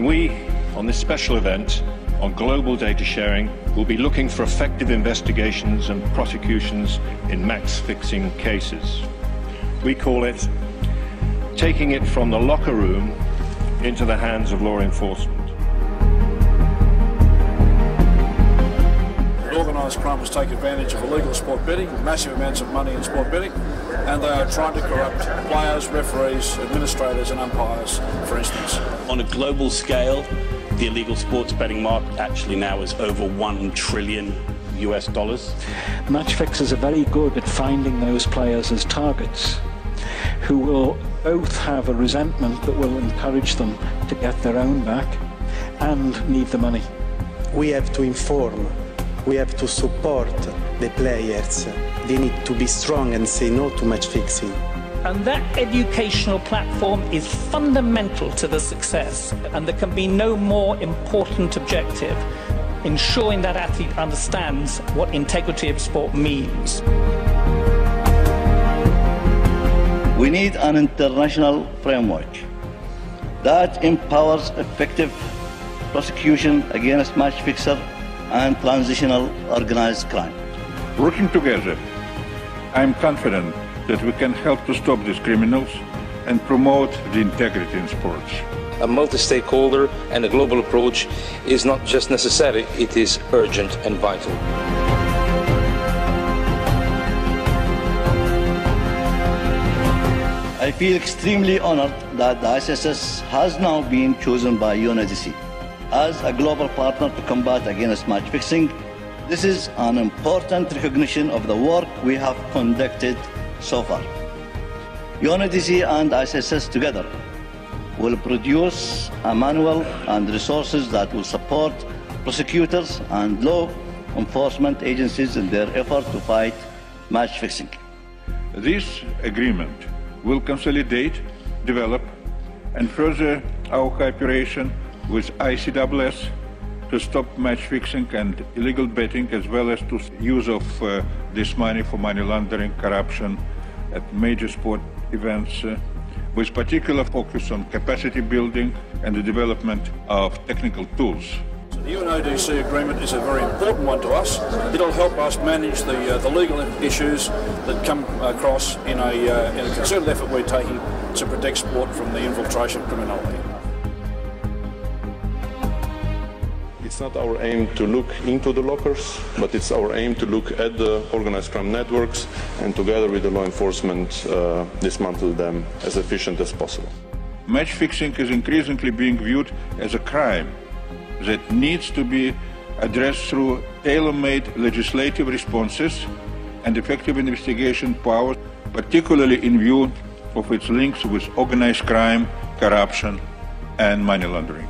And we, on this special event on global data sharing, will be looking for effective investigations and prosecutions in match-fixing cases. We call it taking it from the locker room into the hands of law enforcement. Organised criminals take advantage of illegal sport betting, massive amounts of money in sport betting, and they are trying to corrupt players, referees, administrators and umpires, for instance. On a global scale, the illegal sports betting market actually now is over $1 trillion. Match fixers are very good at finding those players as targets who will both have a resentment that will encourage them to get their own back and need the money. We have to inform. We have to support the players. They need to be strong and say no to match fixing. And that educational platform is fundamental to the success, and there can be no more important objective, ensuring that athlete understands what integrity of sport means. We need an international framework that empowers effective prosecution against match fixer and transitional organized crime. Working together, I am confident that we can help to stop these criminals and promote the integrity in sports. A multi-stakeholder and a global approach is not just necessary, it is urgent and vital. I feel extremely honored that the ICSS has now been chosen by UNODC as a global partner to combat against match fixing. This is an important recognition of the work we have conducted so far. UNODC and ICSS together will produce a manual and resources that will support prosecutors and law enforcement agencies in their effort to fight match fixing. This agreement will consolidate, develop, and further our cooperation with ICSS to stop match fixing and illegal betting, as well as to use of this money for money laundering, corruption at major sport events, with particular focus on capacity building and the development of technical tools. The UNODC agreement is a very important one to us. It'll help us manage the legal issues that come across in a concerted effort we're taking to protect sport from the infiltration of criminality. It's not our aim to look into the lockers, but it's our aim to look at the organized crime networks and together with the law enforcement dismantle them as efficient as possible. Match fixing is increasingly being viewed as a crime that needs to be addressed through tailor-made legislative responses and effective investigation powers, particularly in view of its links with organized crime, corruption, and money laundering.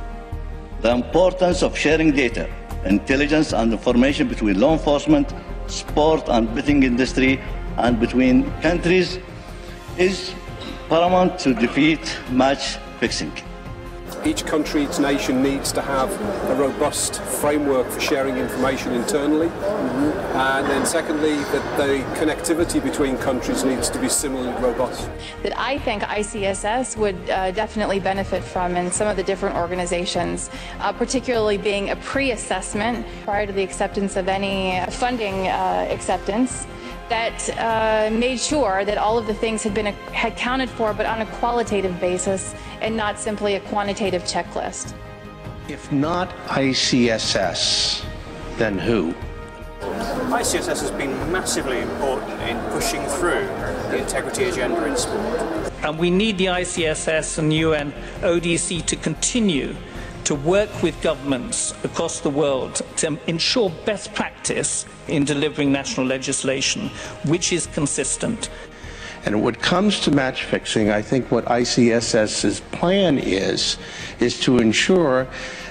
The importance of sharing data, intelligence and information between law enforcement, sport and betting industry, and between countries is paramount to defeat match fixing. Each country, each nation needs to have a robust framework for sharing information internally. And then secondly, that the connectivity between countries needs to be similarly robust. That I think ICSS would definitely benefit from in some of the different organizations, particularly being a pre-assessment prior to the acceptance of any funding acceptance, that made sure that all of the things had counted for, but on a qualitative basis and not simply a quantitative checklist. If not ICSS, then who? ICSS has been massively important in pushing through the integrity agenda in sport. And we need the ICSS and UNODC to continue to work with governments across the world to ensure best practice in delivering national legislation, which is consistent. And when it comes to match fixing, I think what ICSS's plan is to ensure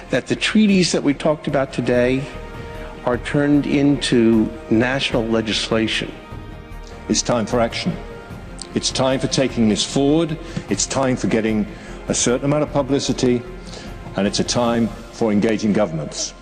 that the treaties that we talked about today are turned into national legislation. It's time for action. It's time for taking this forward. It's time for getting a certain amount of publicity, and it's a time for engaging governments.